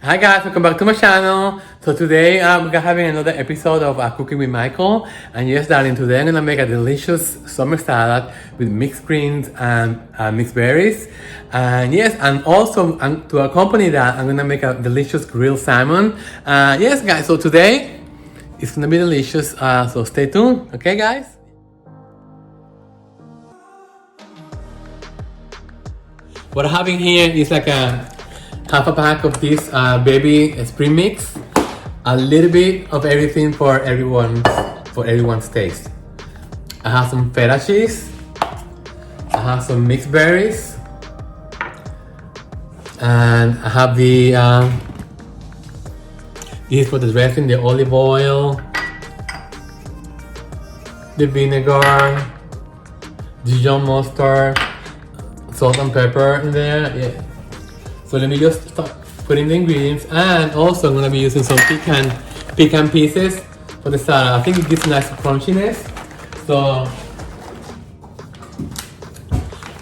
Hi guys, welcome back to my channel. So today we're having another episode of Cooking with Michael. And yes darling, today I'm gonna make a delicious summer salad with mixed greens and mixed berries. And yes, and also to accompany that, I'm gonna make a delicious grilled salmon. Yes guys, so today it's gonna be delicious, so stay tuned, okay guys? What I have in here is like half a pack of this baby spring mix, a little bit of everything for everyone's taste. I have some feta cheese, I have some mixed berries, and I have the this for the dressing, the olive oil, the vinegar, Dijon mustard, salt and pepper in there. Yeah. So let me just start putting the ingredients, and also I'm gonna be using some pecan pieces for the salad. I think it gives nice crunchiness. So,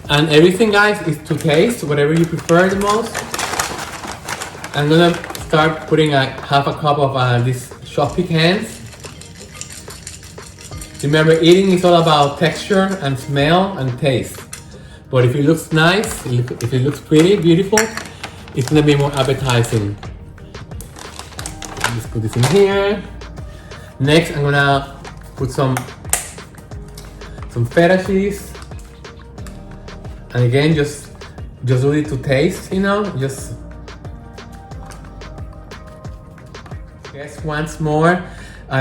and everything guys is to taste, whatever you prefer the most. I'm gonna start putting half a cup of these chopped pecans. Remember, eating is all about texture and smell and taste. But if it looks nice, if it looks pretty, beautiful, it's gonna be more appetizing. Just put this in here. Next, I'm gonna put some feta cheese. And again, just do it to taste, you know, just guess once more.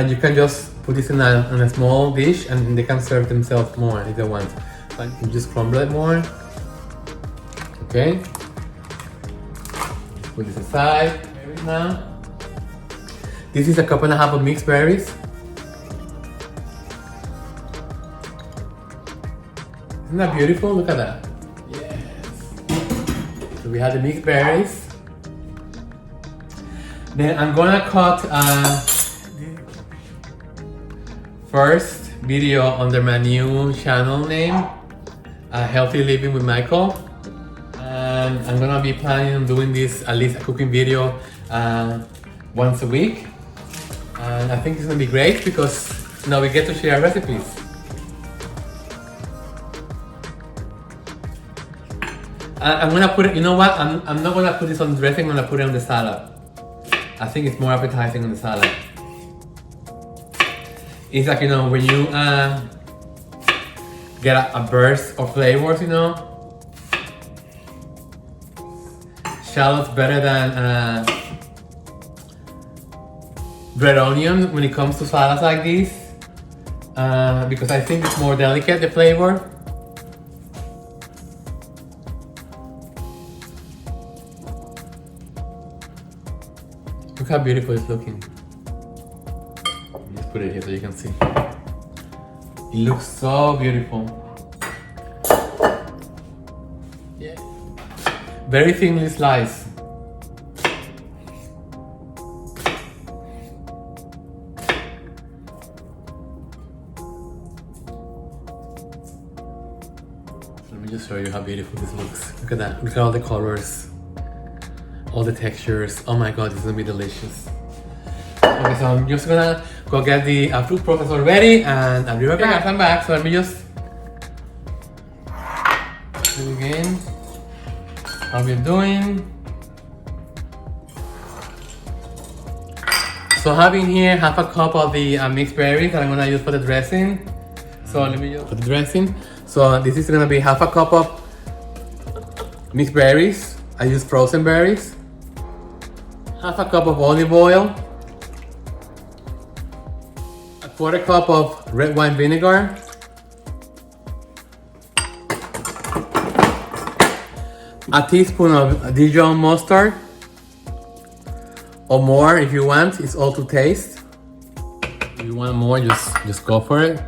You can just put this in a small dish, and they can serve themselves more if they want. But you can just crumble it more. Okay. Put this aside now. This is a cup and a half of mixed berries. Isn't that beautiful? Look at that. Yes. So we have the mixed berries. Then I'm gonna cut the first video under my new channel name, Healthy Living with Michael. And I'm gonna be planning on doing this, at least a cooking video once a week. And I think it's gonna be great because now we get to share recipes. I'm gonna put it, you know what? I'm not gonna put this on the dressing, I'm gonna put it on the salad. I think it's more appetizing on the salad. It's like, you know, when you get a burst of flavors, you know. Shallots better than red onion when it comes to salads like this, because I think it's more delicate, the flavor. Look how beautiful it's looking. Just put it here so you can see. It looks so beautiful. Yeah. Very thinly sliced. Let me just show you how beautiful this looks. Look at that. Look at all the colors, all the textures. Oh my god, this is gonna be delicious. Okay, so I'm just gonna go get the food processor ready, and I'll be right back. I'm back. So let me just do it again. How we're doing. So having here half a cup of the mixed berries that I'm gonna use for the dressing. So let me just for the dressing. So this is gonna be half a cup of mixed berries. I use frozen berries. Half a cup of olive oil. A quarter cup of red wine vinegar. A teaspoon of Dijon mustard, or more if you want. It's all to taste. If you want more, just go for it.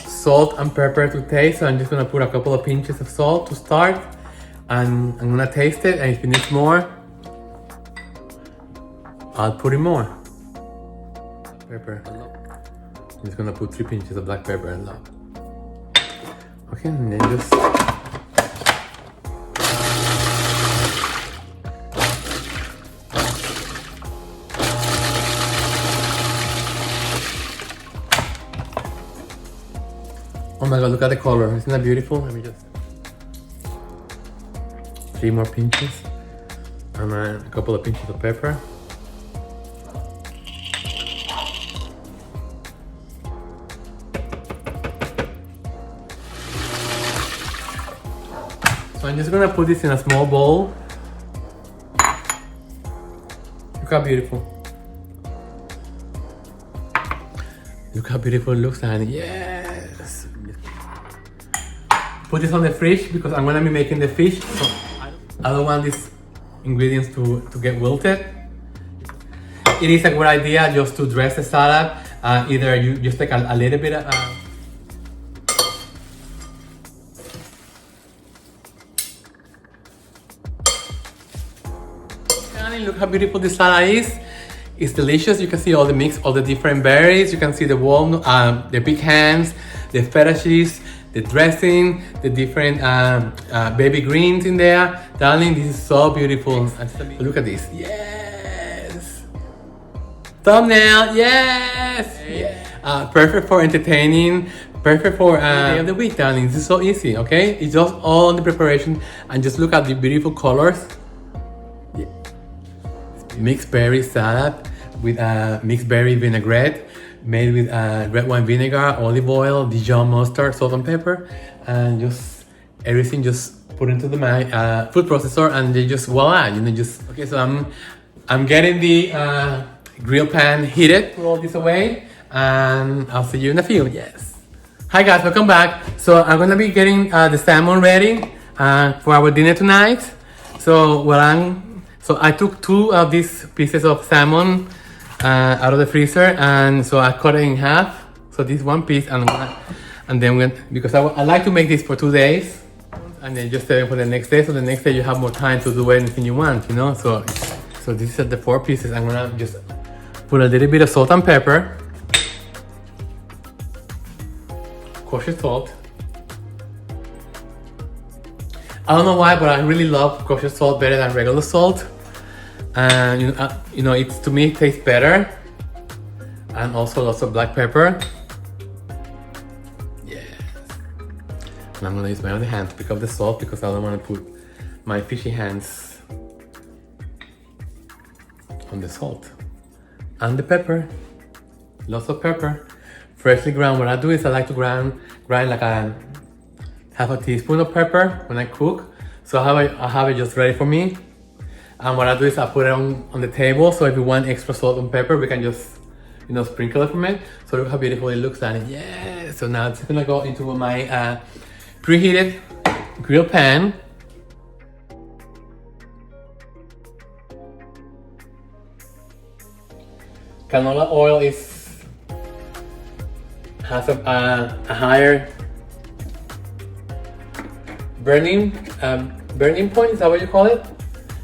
Salt and pepper to taste. So I'm just gonna put a couple of pinches of salt to start, and I'm gonna taste it. And if it needs more, I'll put in more. Pepper. I'm just gonna put 3 pinches of black pepper and love. Okay, and then just Oh my god, look at the color. Isn't that beautiful? Let me just... 3 more pinches. And then a couple of pinches of pepper. So I'm just gonna put this in a small bowl. Look how beautiful. Look how beautiful it looks, honey. Yes! Put this on the fridge because I'm gonna be making the fish. So I don't want these ingredients to get wilted. It is a good idea just to dress the salad. Either you just take a little bit of... Look how beautiful this salad is. It's delicious. You can see all the mix, all the different berries. You can see the walnut, the pecans, the feta cheese, the dressing, the different baby greens in there. Darling, this is so beautiful. Look at this. Yes. Thumbnail. Yes. Perfect for entertaining. Perfect for day of the week, darling. This is so easy. Okay, it's just all in the preparation, and just look at the beautiful colors. Mixed berry salad with mixed berry vinaigrette made with red wine vinegar, olive oil, Dijon mustard, salt and pepper, and just everything just put into the food processor, and they just voila, you know, just okay. So I'm getting the grill pan heated. Put all this away, and I'll see you in a few. Yes. Hi guys, welcome back. So I'm gonna be getting the salmon ready for our dinner tonight. So I took 2 of these pieces of salmon out of the freezer, and so I cut it in half. So this one piece, and then because I like to make this for 2 days, and then just save it for the next day. So the next day you have more time to do anything you want, you know. So these are the 4 pieces. I'm gonna just put a little bit of salt and pepper, kosher salt. I don't know why, but I really love kosher salt better than regular salt. And you know, it's, to me, it tastes better. And also lots of black pepper. Yes. And I'm gonna use my other hand to pick up the salt because I don't want to put my fishy hands on the salt. And the pepper. Lots of pepper. Freshly ground. What I do is I like to grind like a half a teaspoon of pepper when I cook. So I have it just ready for me. And what I do is I put it on the table. So if you want extra salt and pepper, we can just, you know, sprinkle it from it. So look how beautiful it looks, and yeah. So now it's gonna go into my preheated grill pan. Canola oil has a higher burning point. Is that what you call it?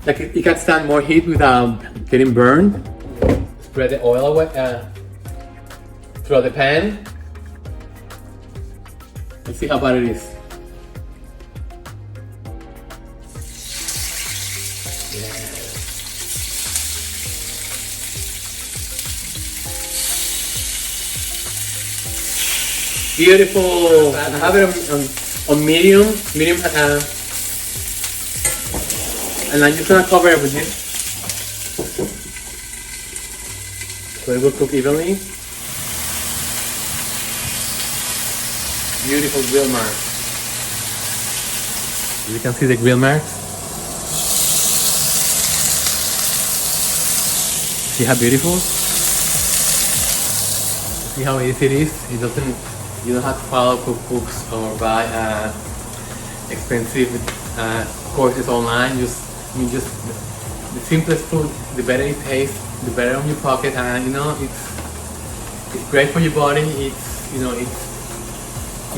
Like it can stand more heat without getting burned. Spread the oil away through the pan. Let's see how bad it is. Beautiful. I have it on medium, and I'm just gonna cover it with this, so it will cook evenly. Beautiful grill marks. You can see the grill marks. See how beautiful? See how easy it is? You don't have to follow cookbooks or buy expensive courses online. Just the simplest food, the better it tastes, the better on your pocket, and you know it's great for your body. It's, you know, you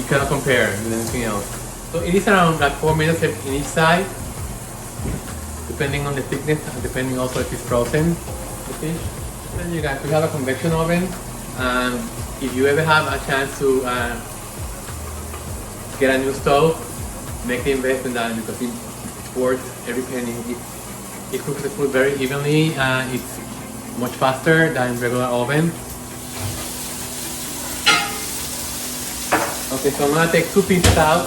cannot compare with anything else. So it is around like 4 minutes in each side, depending on the thickness and depending also if it's frozen, the fish. Then you guys, we have a convection oven, and if you ever have a chance to get a new stove, make the investment that, because it's worth every penny. It cooks the food very evenly, and it's much faster than regular oven. Okay, so I'm gonna take 2 pieces out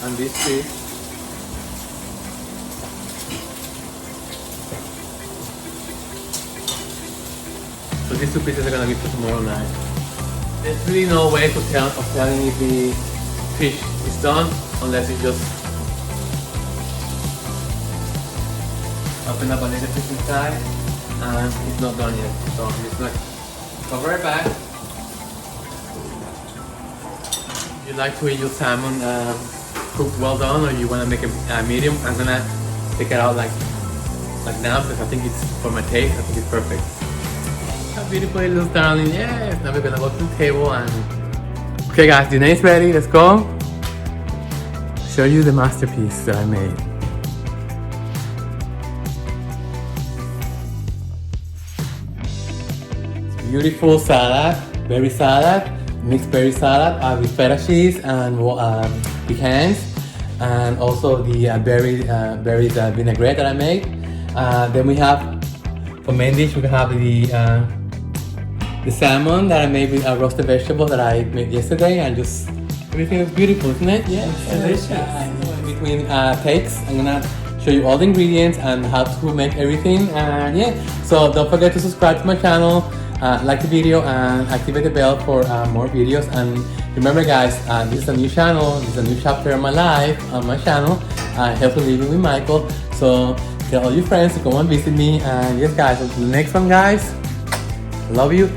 and this piece. So these 2 pieces are gonna be for tomorrow night. There's really no way of telling if the fish is done unless you just open up a little piece inside and it's not done yet. So I'm just gonna cover it back. If you like to eat your salmon cooked well done, or you want to make it medium, I'm gonna take it out like now because I think it's, for my taste, I think it's perfect. How beautiful it looks, darling. Yes, now we're gonna go to the table and... Okay guys, dinner is ready, let's go. Show you the masterpiece that I made. It's beautiful salad, berry salad, mixed berry salad with feta cheese and pecans, and also the berries vinaigrette that I made. Then we have, for main dish, we have the salmon that I made with roasted vegetables that I made yesterday, and just everything is beautiful, isn't it? Yeah, it's delicious. Between takes, I'm gonna show you all the ingredients and how to make everything. And yeah, so don't forget to subscribe to my channel. Like the video and activate the bell for more videos. And remember guys, this is a new channel, this is a new chapter of my life on my channel, Healthy Living with Michael. So tell all your friends to come and visit me. And yes guys, until the next one guys, love you.